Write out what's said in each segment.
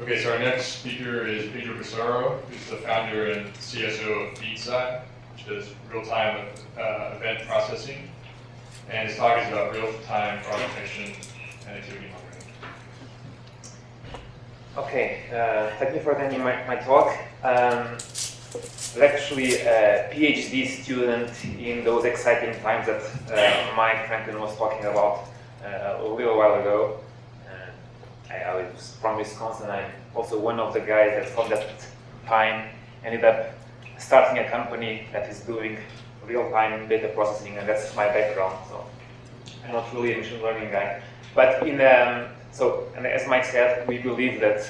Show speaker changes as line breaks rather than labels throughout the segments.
Okay, so our next speaker is Pedro Bizarro, who's the founder and CSO of Feedzais, which does real-time event processing. And his talk is about real-time fraud detection and activity monitoring.
Okay, thank you for attending my talk. I'm actually a PhD student in those exciting times that Mike Franklin was talking about a little while ago. I was from Wisconsin. I'm also one of the guys that from that time ended up starting a company that is doing real-time data processing, and that's my background. So I'm not really a machine learning guy, but and as Mike said, we believe that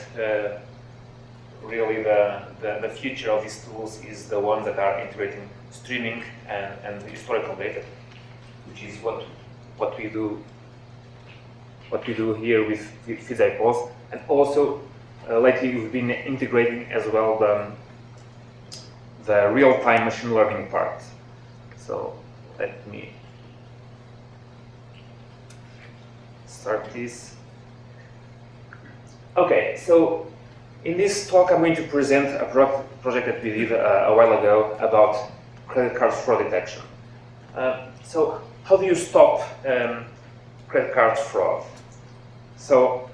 really the future of these tools is the ones that are integrating streaming and historical data, which is what we do. What we do here with Feedzais Pulse, and also lately we've been integrating as well the real-time machine learning part. So let me start this. Okay, so in this talk I'm going to present a project that we did a while ago about credit card fraud detection. So how do you stop credit card fraud? So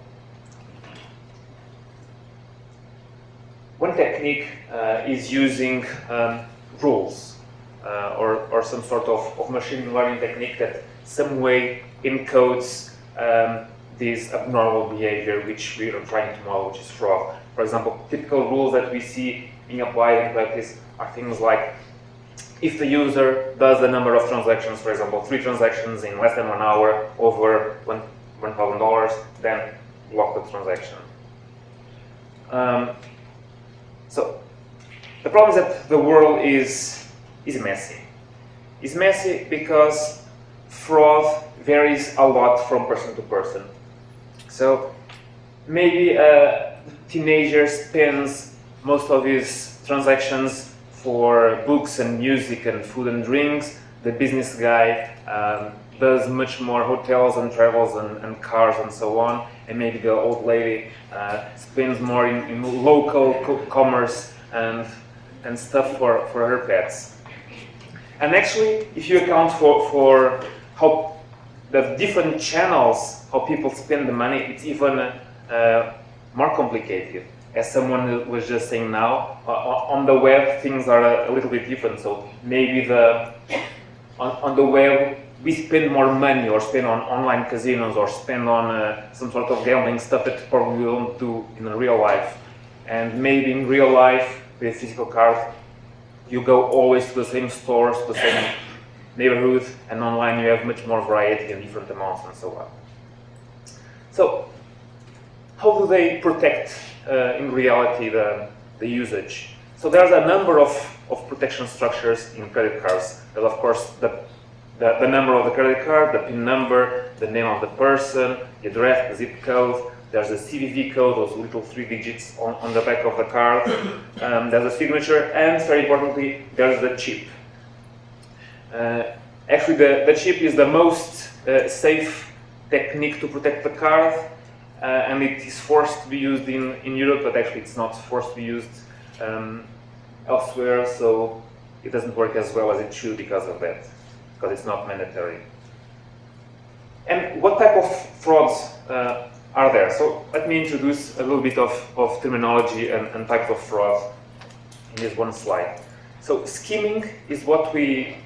one technique is using rules or some sort of machine learning technique that some way encodes this abnormal behavior which we are trying to model, which is fraud. For example, typical rules that we see being applied in practice are things like if the user does the number of transactions, for example, 3 transactions in less than 1 hour over $1,000, then block the transaction. So the problem is that the world is messy. It's messy because fraud varies a lot from person to person. So maybe a teenager spends most of his transactions for books and music and food and drinks. The business guy does much more hotels and travels and cars and so on, and maybe the old lady spends more in local commerce and stuff for her pets. And actually, if you account for how the different channels, how people spend the money, it's even more complicated. As someone was just saying now, on the web things are a little bit different. So maybe on the web we spend more money, or spend on online casinos, or spend on some sort of gambling stuff that probably we don't do in real life. And maybe in real life, with a physical card, you go always to the same stores, to the same neighborhood, and online you have much more variety and different amounts and so on. So, how do they protect in reality the usage? So there's a number of protection structures in credit cards. There's of course the number of the credit card, the PIN number, the name of the person, the address, the zip code. There's a CVV code, those little 3 digits on the back of the card. There's a signature, and very importantly, there's the chip. Actually, the chip is the most safe technique to protect the card, and it is forced to be used in Europe, but actually it's not forced to be used elsewhere, so it doesn't work as well as it should because of that, because it's not mandatory. And what type of frauds are there? So let me introduce a little bit of terminology and types of fraud in this one slide. So skimming is what we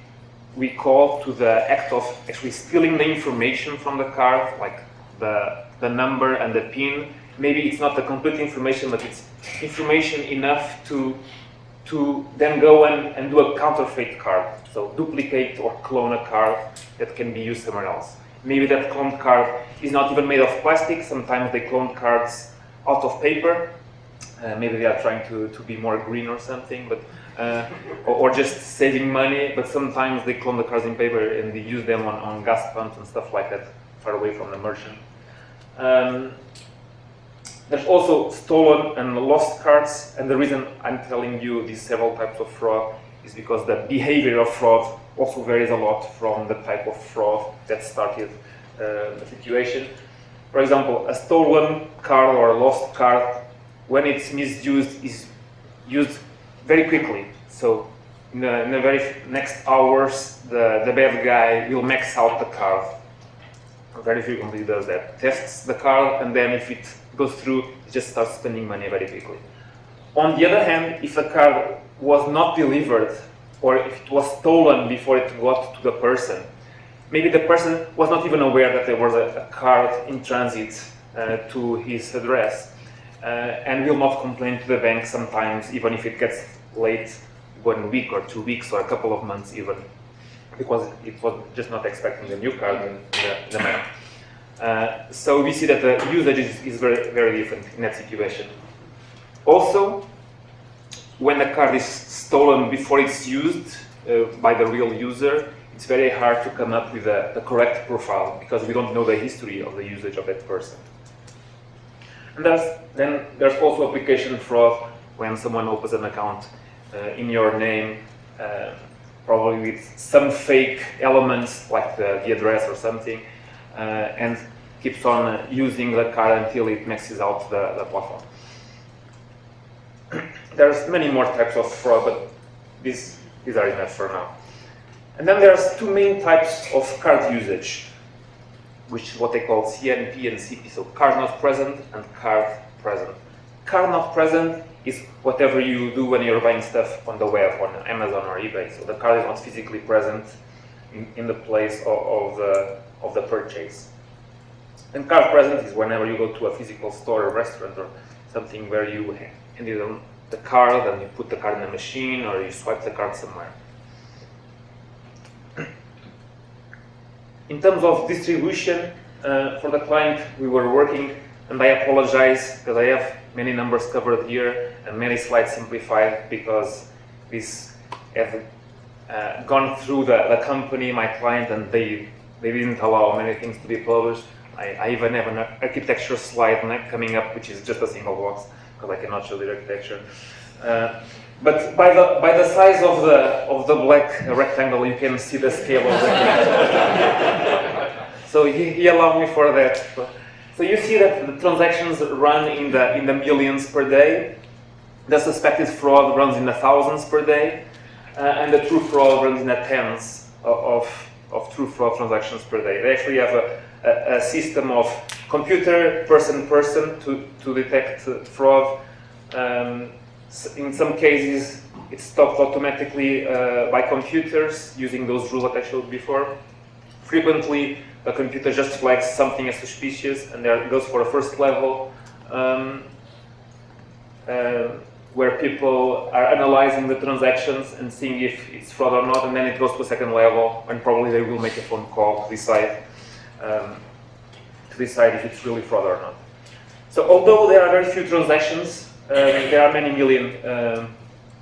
call to the act of actually stealing the information from the card, like the number and the PIN. Maybe it's not the complete information, but it's information enough to then go and do a counterfeit card. So duplicate or clone a card that can be used somewhere else. Maybe that cloned card is not even made of plastic. Sometimes they clone cards out of paper. Maybe they are trying to be more green or something, but or just saving money. But sometimes they clone the cards in paper and they use them on gas pumps and stuff like that, far away from the merchant. There's also stolen and lost cards, and the reason I'm telling you these several types of fraud is because the behavior of fraud also varies a lot from the type of fraud that started the situation. For example, a stolen card or a lost card when it's misused, is used very quickly. So in the very next hours, the bad guy will max out the card. Very frequently does that. Tests the card, and then if it goes through, it just starts spending money very quickly. On the other hand, if the card was not delivered, or if it was stolen before it got to the person, maybe the person was not even aware that there was a card in transit to his address, and will not complain to the bank sometimes, even if it gets late 1 week or 2 weeks or a couple of months even, because it was just not expecting the new card in the mail. So we see that the usage is very, very different in that situation. Also, when the card is stolen before it's used by the real user, it's very hard to come up with the correct profile, because we don't know the history of the usage of that person. And then there's also application fraud, when someone opens an account in your name, probably with some fake elements like the address or something, and keeps on using the card until it maxes out the platform. There's many more types of fraud, but these are enough for now. And then there's two main types of card usage, which is what they call CNP and CP, so card not present and card present. Card not present is whatever you do when you're buying stuff on the web, on Amazon or eBay. So the card is not physically present in the place of the purchase. And card present is whenever you go to a physical store or restaurant or something where you hand them the card and you put the card in a machine or you swipe the card somewhere. In terms of distribution, for the client we were working, and I apologize because I have many numbers covered here and many slides simplified, because this have gone through the company, my client, and they didn't allow many things to be published. I even have an architecture slide coming up, which is just a single box, because I cannot show the architecture. But by the size of the black rectangle, you can see the scale of the So he allowed me for that. So you see that the transactions run in the millions per day. The suspected fraud runs in the thousands per day, and the true fraud runs in the tens of true fraud transactions per day. They actually have a system of computer, person to detect fraud. In some cases, it's stopped automatically by computers using those rules that I showed before. Frequently, the computer just flags something as suspicious, and there it goes for a first level where people are analyzing the transactions and seeing if it's fraud or not, and then it goes to a second level, and probably they will make a phone call to decide if it's really fraud or not. So although there are very few transactions, there are many million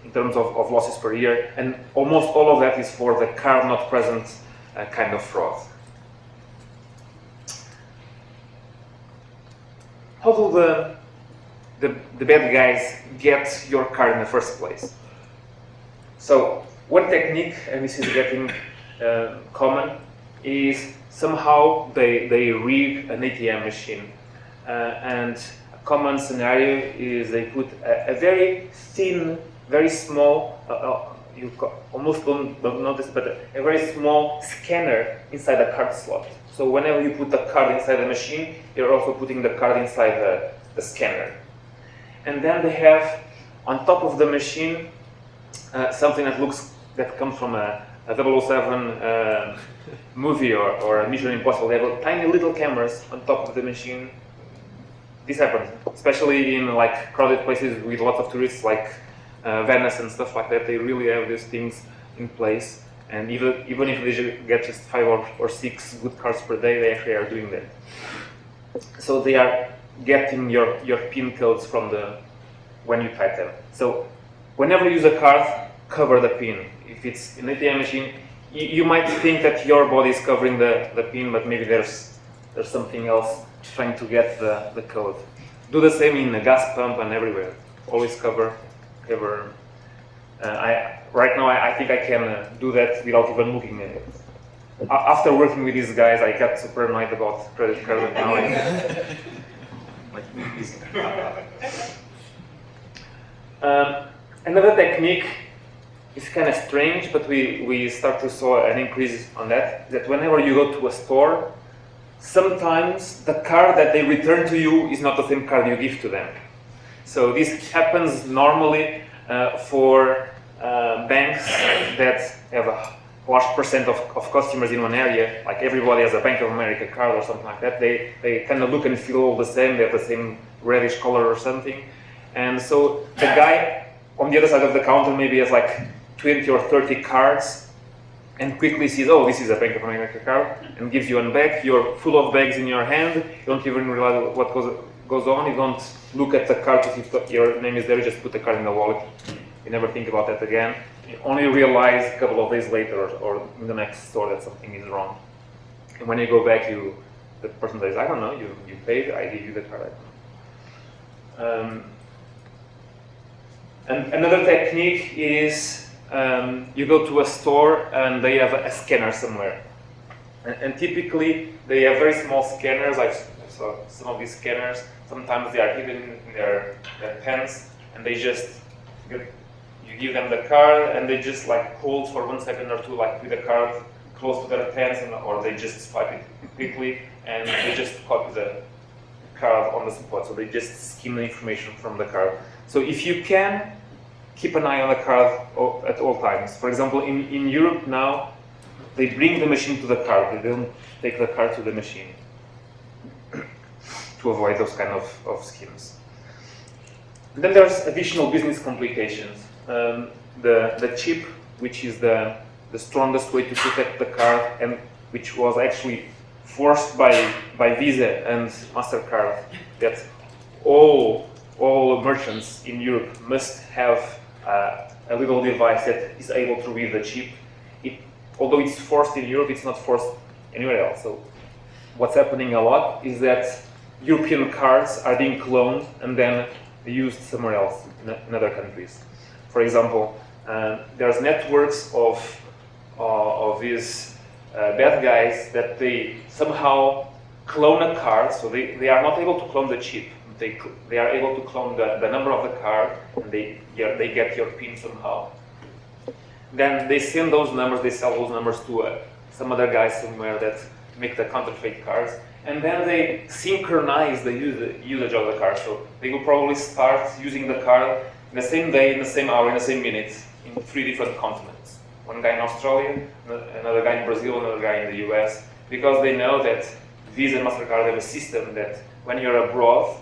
in terms of losses per year, and almost all of that is for the card not present kind of fraud. How do the bad guys get your card in the first place? So one technique, and this is getting common, is somehow they rig an ATM machine, and a common scenario is they put a very thin, very small, you almost don't notice, but a very small scanner inside the card slot. So whenever you put the card inside the machine, you're also putting the card inside the scanner. And then they have, on top of the machine, something that comes from a 007 movie or a Mission Impossible. They have tiny little cameras on top of the machine. This happens, especially in like crowded places with lots of tourists, like Venice and stuff like that. They really have these things in place. And even if they get just 5 or 6 good cards per day, they actually are doing that. So they are getting your PIN codes from when you type them. So whenever you use a card, cover the PIN. If it's an ATM machine, you might think that your body is covering the PIN, but maybe there's something else trying to get the code. Do the same in a gas pump and everywhere. Always cover. Right now, I think I can do that without even looking at it. After working with these guys, I got super annoyed about credit cards, and now Another technique is kind of strange, but we start to saw an increase on that, that whenever you go to a store, sometimes the card that they return to you is not the same card you give to them. So this happens normally for banks that have a large percent of customers in one area, like everybody has a Bank of America card or something like that. They kind of look and feel all the same, they have the same reddish color or something. And so the guy on the other side of the counter maybe has like 20 or 30 cards and quickly sees, oh, this is a Bank of America card, and gives you one back. You're full of bags in your hand, you don't even realize what goes on, you don't look at the card to see if your name is there, you just put the card in the wallet. You never think about that again. You only realize a couple of days later or in the next store that something is wrong. And when you go back, the person says, I don't know, you paid, I gave you the card. And another technique is you go to a store and they have a scanner somewhere. And typically they have very small scanners. I saw some of these scanners. Sometimes they are hidden in their pants, and they just you give them the card and they just like hold for 1 second or two, like with the card close to their pants, or they just swipe it quickly and they just copy the card on the spot. So they just skim the information from the card. So if you can, keep an eye on the card at all times. For example, in Europe now, they bring the machine to the card. They don't take the card to the machine to avoid those kind of schemes. And then there's additional business complications. The chip, which is the strongest way to protect the card, and which was actually forced by Visa and MasterCard, that all merchants in Europe must have a little device that is able to read the chip. Although it's forced in Europe, it's not forced anywhere else. So what's happening a lot is that European cards are being cloned and then used somewhere else in other countries. For example, there's networks of these bad guys that they somehow clone a card, so they are not able to clone the chip. They are able to clone the number of the card, and they get your PIN somehow. Then they send those numbers, they sell those numbers to some other guys somewhere that make the counterfeit cards, and then they synchronize the usage of the card. So they will probably start using the card in the same day, in the same hour, in the same minute, in 3 different continents. One guy in Australia, another guy in Brazil, another guy in the US, because they know that Visa and MasterCard have a system that when you're abroad,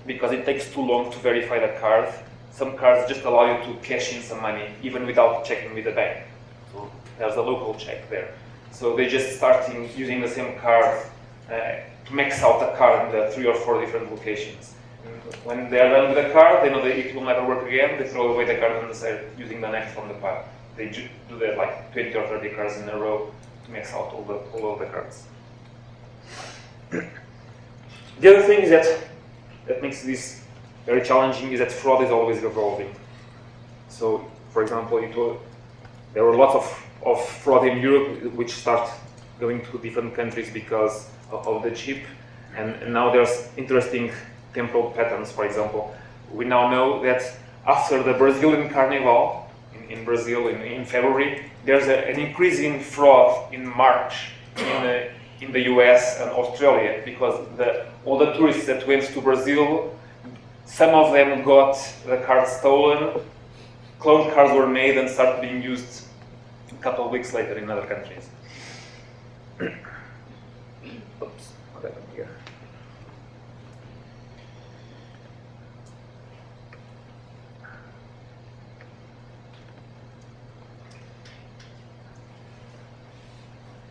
because it takes too long to verify the card, some cards just allow you to cash in some money, even without checking with the bank. So there's a local check there. So they just start using the same card to max out the card in the 3 or 4 different locations. And when they are done with the card, they know that it will never work again, they throw away the card and start using the next from the pile. They do that like 20 or 30 cards in a row to max out all of the cards. The other thing is that makes this very challenging is that fraud is always evolving. So, for example, there were lots of fraud in Europe which start going to different countries because of the chip, and now there's interesting temporal patterns. For example, we now know that after the Brazilian Carnival in Brazil in February, there's an increasing fraud in March in the US and Australia, because all the tourists that went to Brazil, some of them got the cards stolen, cloned cards were made and started being used a couple of weeks later in other countries. Oops, what happened here?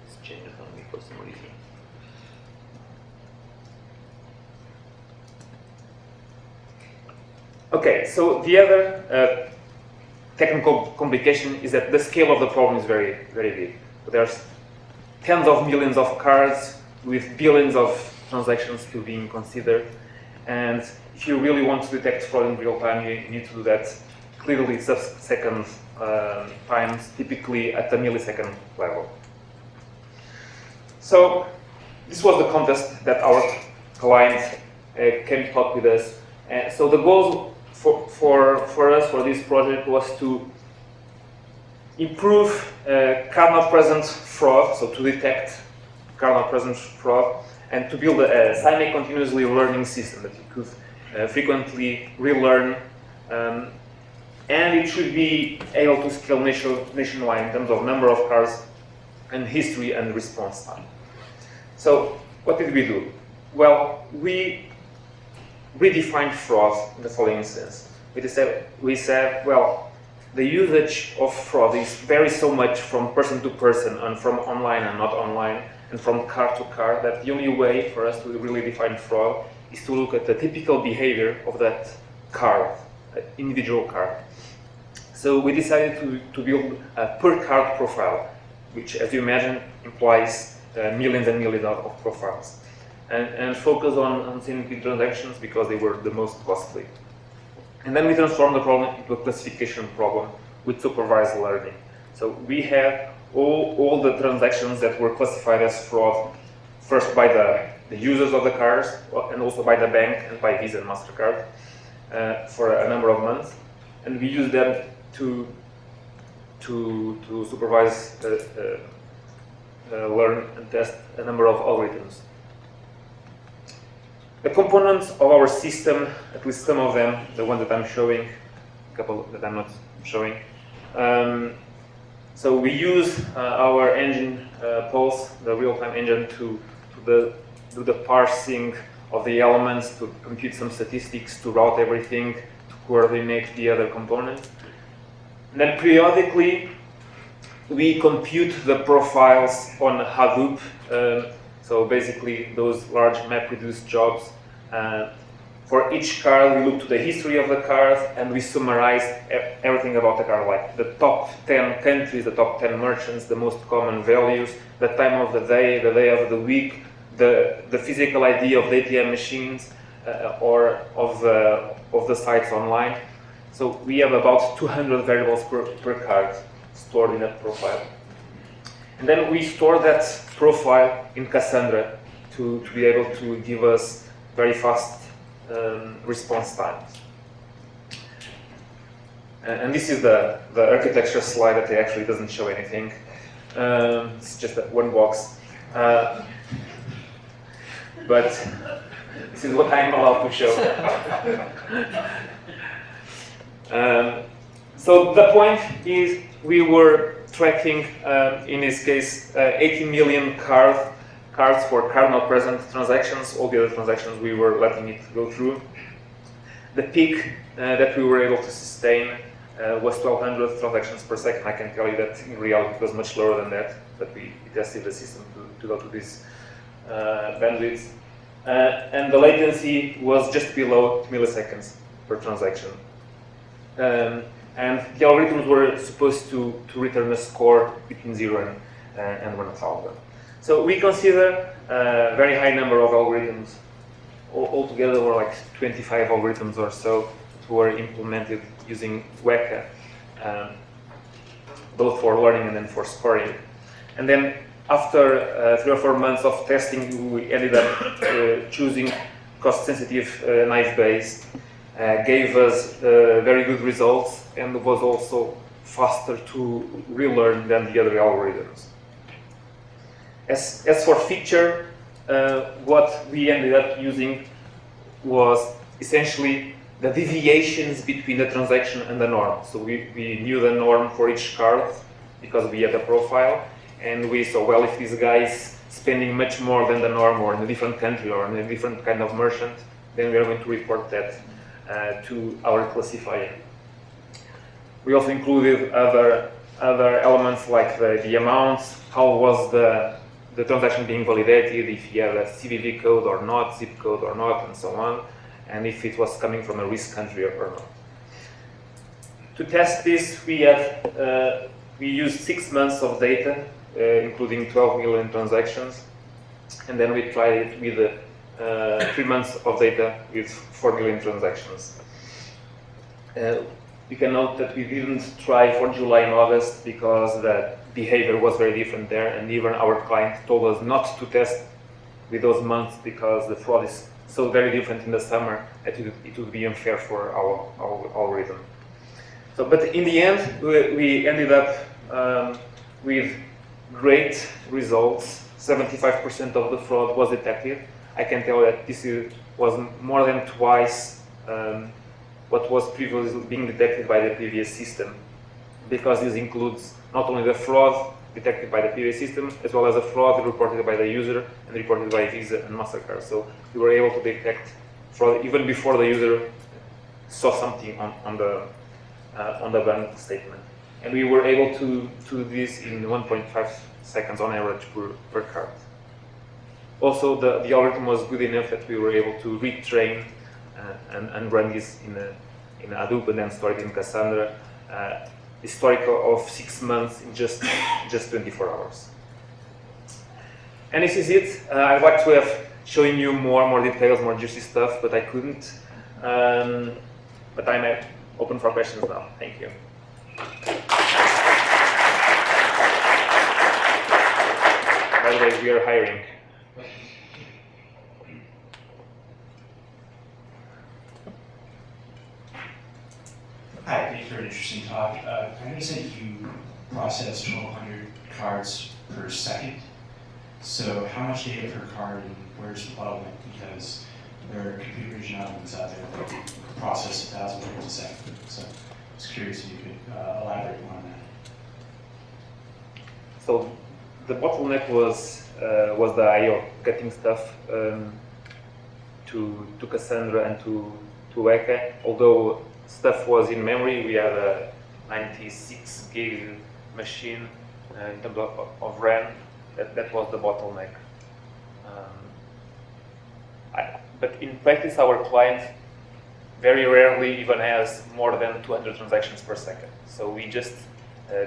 Let's change it on me for some reason. Okay, so the other technical complication is that the scale of the problem is very, very big. So there's tens of millions of cards with billions of transactions to being considered. And if you really want to detect fraud in real time, you need to do that clearly sub-second times, typically at the millisecond level. So this was the contest that our client came to talk with us. So the goals for us, for this project, was to improve card-not-present fraud, so to detect card-not-present fraud, and to build a semi-continuously learning system that you could frequently relearn, and it should be able to scale nationwide in terms of number of cards and history and response time. So what did we do? Well, we redefined fraud in the following sense. We said, well, the usage of fraud varies so much from person to person and from online and not online and from card to card that the only way for us to really define fraud is to look at the typical behavior of that card, individual card. So we decided to build a per card profile, which, as you imagine, implies millions and millions of profiles, and focus on synthetic transactions because they were the most costly. And then we transformed the problem into a classification problem with supervised learning. So we had all the transactions that were classified as fraud, first by the users of the cards, and also by the bank and by Visa and MasterCard for a number of months. And we used them to supervise, learn and test a number of algorithms. The components of our system, at least some of them, the one that I'm showing, a couple that I'm not showing. So we use our engine Pulse, the real-time engine, to do the parsing of the elements, to compute some statistics, to route everything, to coordinate the other components. And then periodically, we compute the profiles on Hadoop. So basically, those large MapReduce jobs. For each card, we look to the history of the card, and we summarize everything about the card, like the top 10 countries, the top 10 merchants, the most common values, the time of the day of the week, the physical ID of the ATM machines or of the sites online. So we have about 200 variables per card stored in that profile. And then we store that profile in Cassandra to be able to give us very fast response times. And this is the architecture slide that actually doesn't show anything. It's just one box. But this is what I'm allowed to show. So the point is we were tracking, in this case, 18 million cards for card-not-present transactions. All the other transactions we were letting it go through. The peak that we were able to sustain was 1,200 transactions per second. I can tell you that in reality it was much lower than that, but we tested the system to go to this bandwidth. And the latency was just below 2 milliseconds per transaction. And the algorithms were supposed to return a score between 0 and 1,000. So we consider a very high number of algorithms. Altogether were like 25 algorithms or so that were implemented using Weka, both for learning and then for scoring. And then after 3 or 4 months of testing, we ended up choosing cost-sensitive naive-based, gave us very good results, and was also faster to relearn than the other algorithms. As for feature, what we ended up using was essentially the deviations between the transaction and the norm. So we knew the norm for each card because we had a profile, and we saw, well, if this guy is spending much more than the norm or in a different country or in a different kind of merchant, then we are going to report that to our classifier. We also included other elements like the amounts, how was the transaction being validated, if you had a CVV code or not, zip code or not, and so on, and if it was coming from a risk country or not. To test this, we used 6 months of data, including 12 million transactions, and then we tried it with 3 months of data with 4 million transactions. You can note that we didn't try for July and August because the behavior was very different there, and even our client told us not to test with those months because the fraud is so very different in the summer that it would be unfair for our algorithm. So, but in the end, we ended up with great results. 75% of the fraud was detected. I can tell that this was more than twice what was previously being detected by the previous system, because this includes not only the fraud detected by the previous system, as well as the fraud reported by the user and reported by Visa and MasterCard. So we were able to detect fraud even before the user saw something on the bank statement. And we were able to do this in 1.5 seconds on average per card. Also, the algorithm was good enough that we were able to retrain and run this in Hadoop and then store it in Cassandra. Historical of 6 months in just 24 hours. And this is it. I'd like to have shown you more details, more juicy stuff, but I couldn't. But I'm open for questions now. Thank you. By the way, we are hiring.
Hi, thank you for an interesting talk. I noticed that you process 1,200 cards per second. So how much data per card, and where's the bottleneck? Because there are computer vision algorithms out there that process 1,000 frames a second. So I was curious if you could elaborate more on that.
So the bottleneck was the I/O, getting stuff to Cassandra and to Weka. Although stuff was in memory, we had a 96 gig machine in terms of RAM. That was the bottleneck. But in practice, our client very rarely even has more than 200 transactions per second. So we just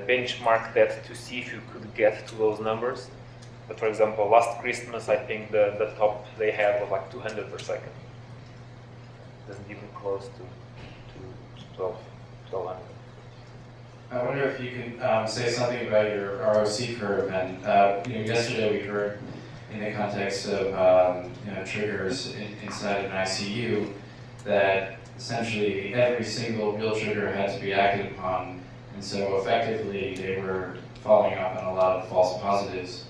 benchmark that to see if you could get to those numbers. But for example, last Christmas, I think the top they had was like 200 per second. Doesn't even close to 1,200.
I wonder if you can say something about your ROC curve. And yesterday we heard, in the context of triggers inside an ICU, that essentially every single real trigger had to be acted upon, and so effectively they were following up on a lot of false positives.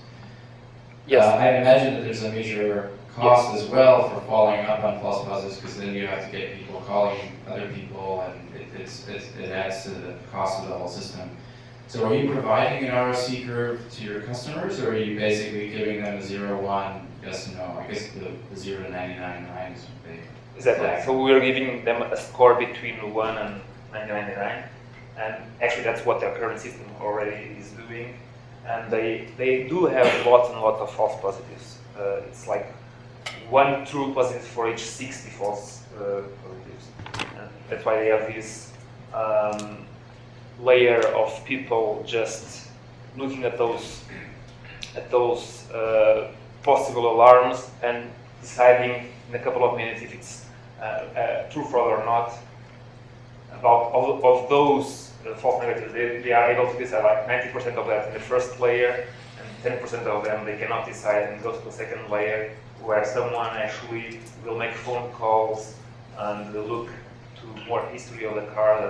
Yes.
I imagine that there's a major cost as well for following up on false positives, because then you have to get people calling other people, and it adds to the cost of the whole system. So are you providing an ROC curve to your customers, or are you basically giving them a 0, 1, yes and no? I guess the 0 to 99 line is big.
Exactly. So we're giving them a score between 1 and 99, and actually that's what their current system already is doing. And they do have lots and lots of false positives. It's like 1 true positive for each 60 false positives. And that's why they have this layer of people just looking at those possible alarms and deciding in a couple of minutes if it's true fraud or not. About of those false negatives, they are able to decide like 90% of that in the first layer, and 10% of them they cannot decide and go to the second layer, where someone actually will make phone calls and look to more history of the card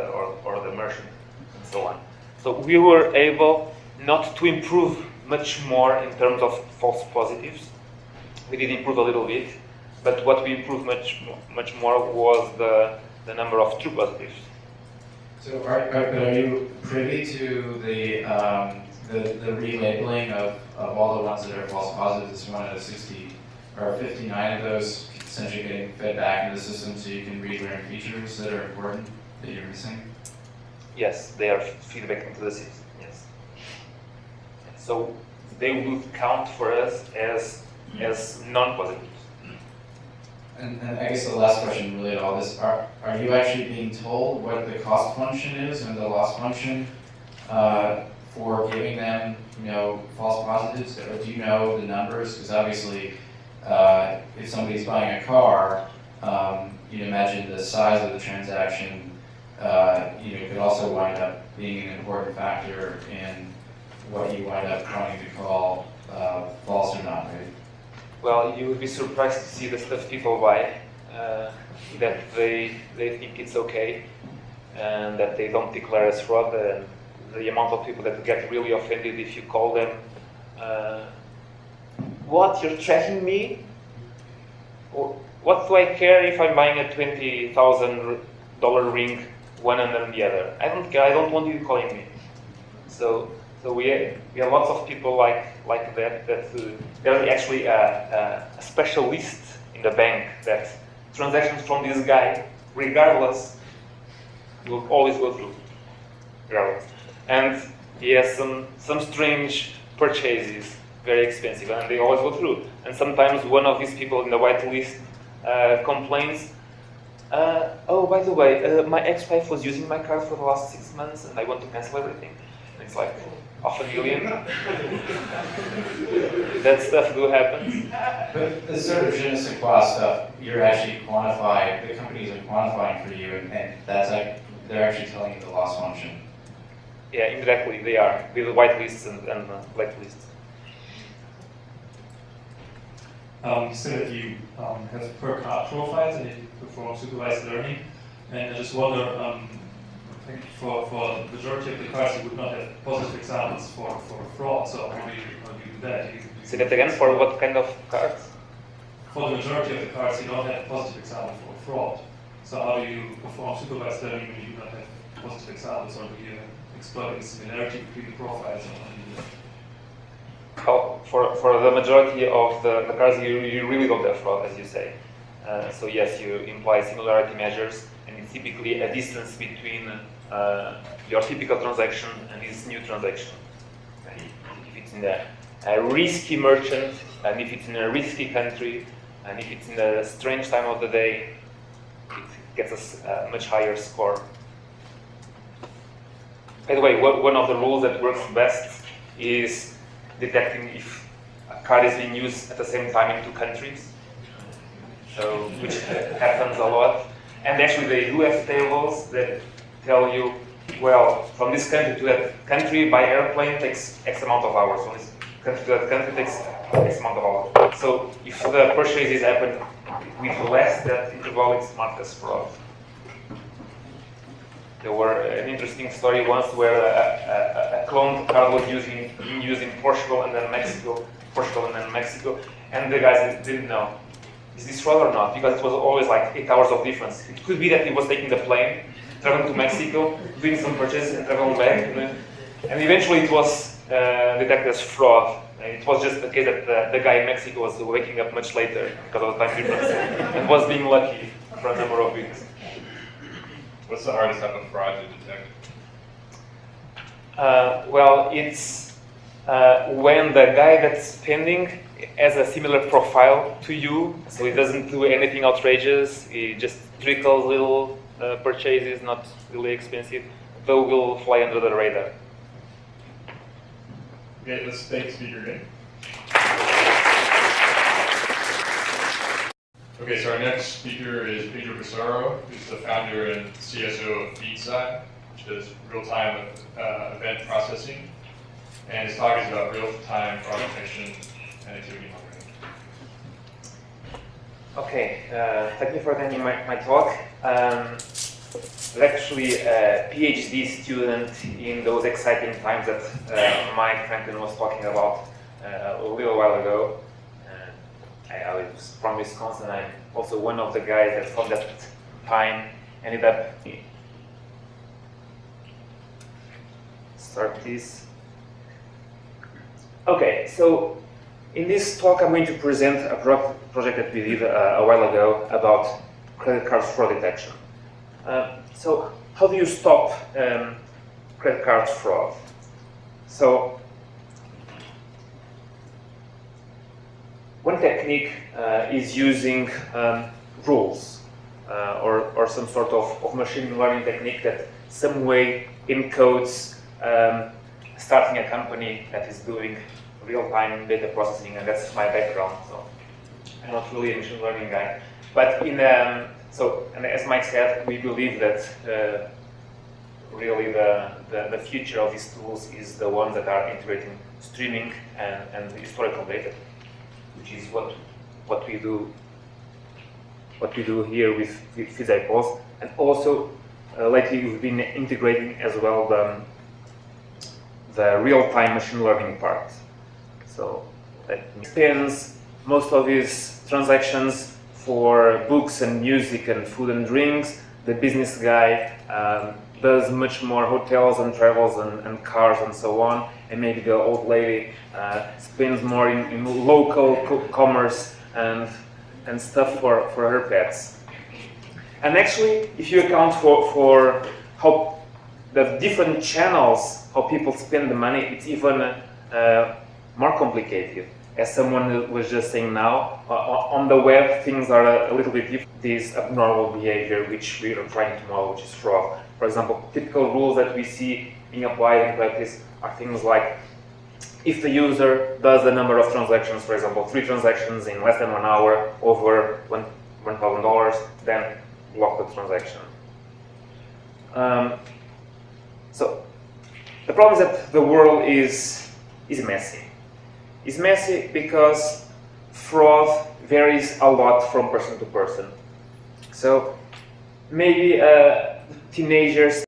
or the merchant and so on. So we were able not to improve much more in terms of false positives. We did improve a little bit, but what we improved much more was the number of true positives.
So are you privy to the relabeling of all the ones that are false positives? It's 1 out of 60 or 59 of those essentially getting fed back into the system, so you can relearn features that are important that you're missing?
Yes, they are feedback into the system. Yes. So they would count for us as non-positives.
And I guess the last question related to all this, are you actually being told what the cost function is and the loss function for giving them false positives, or do you know the numbers? Because obviously if somebody's buying a car, you imagine the size of the transaction could also wind up being an important factor in what you wind up trying to call false or not, right?
well, you would be surprised to see the stuff people buy, that they think it's okay, and that they don't declare as fraud, and the amount of people that get really offended if you call them, what, you're tracking me? Or, what do I care if I'm buying a $20,000 ring, one under the other? I don't care, I don't want you calling me. So we have lots of people like that, there's actually a special list in the bank that transactions from this guy, regardless, will always go through, regardless. And he has some strange purchases, very expensive, and they always go through. And sometimes one of these people in the white list complains, oh, by the way, my ex-wife was using my card for the last 6 months and I want to cancel everything. And it's like, $500,000. That stuff do happen.
But the sort of je ne sais quoi stuff, you're actually quantifying, the companies are quantifying for you, and that's like, they're actually telling you the loss function.
Yeah, indirectly they are, with white lists and black lists.
You said that you have per card profiles and you perform supervised learning, and I just wonder, I think for the majority of the cards you would not have positive examples for fraud, so how do you do that?
Say that again, for what kind of cards?
For the majority of the cards you don't have positive examples for fraud, so how do you perform supervised learning when you do not have positive examples, or do you exploit the similarity between the profiles?
For the majority of the cards, you really don't have fraud, as you say. So yes, you imply similarity measures, and it's typically a distance between your typical transaction and this new transaction. If it's in a risky merchant, and if it's in a risky country, and if it's in a strange time of the day, it gets us a much higher score. By the way, one of the rules that works best is detecting if a card is being used at the same time in 2 countries, so which happens a lot. And actually they do have tables that tell you, well, from this country to that country by airplane takes X amount of hours, from this country to that country takes X amount of hours. So if the purchases happen with less that interval, it's marked as fraud. There were an interesting story once where a cloned card was being used in Portugal and then Mexico, and the guys didn't know, is this fraud or not? Because it was always like 8 hours of difference. It could be that he was taking the plane, traveling to Mexico, doing some purchases and traveling back, and eventually it was detected as fraud. And it was just the case that the guy in Mexico was waking up much later because of the time difference and was being lucky for a number of weeks.
What's the hardest type of fraud to detect?
Well, it's when the guy that's spending has a similar profile to you, so he doesn't do anything outrageous, he just trickles little purchases, not really expensive, though will fly under the radar.
Okay, let's take speaker again. Okay, so our next speaker is Pedro Bizarro, who's the founder and CSO of Feedzais, which does real-time event processing. And his talk is about real-time fraud detection and activity monitoring.
Okay, thank you for attending my talk. I'm actually a PhD student in those exciting times that Mike Franklin was talking about a little while ago. I was from Wisconsin. I'm also one of the guys that from that time ended up. Start this. Okay, so in this talk I'm going to present a project that we did a while ago about credit card fraud detection. So how do you stop credit card fraud? So one technique is using rules or some sort of machine learning technique that some way encodes starting a company that is doing real-time data processing, and that's my background. So I'm not really a machine learning guy, but and as Mike said, we believe that really the future of these tools is the ones that are integrating streaming and historical data, which is what what we do here with Feedzais Post, and also lately we've been integrating as well the real-time machine learning part. So that spends most of his transactions for books and music and food and drinks. The business guy does much more hotels and travels and cars and so on, and maybe the old lady spends more in local commerce and stuff for her pets. And actually, if you account for how the different channels, how people spend the money, it's even more complicated. As someone was just saying now, on the web things are a little bit different. This abnormal behavior which we are trying to model, which is fraud. For example, typical rules that we see being applied in practice are things like, if the user does the number of transactions, for example, 3 transactions in less than 1 hour over $1,000, then block the transaction. So the problem is that the world is messy. It's messy because fraud varies a lot from person to person. So maybe teenagers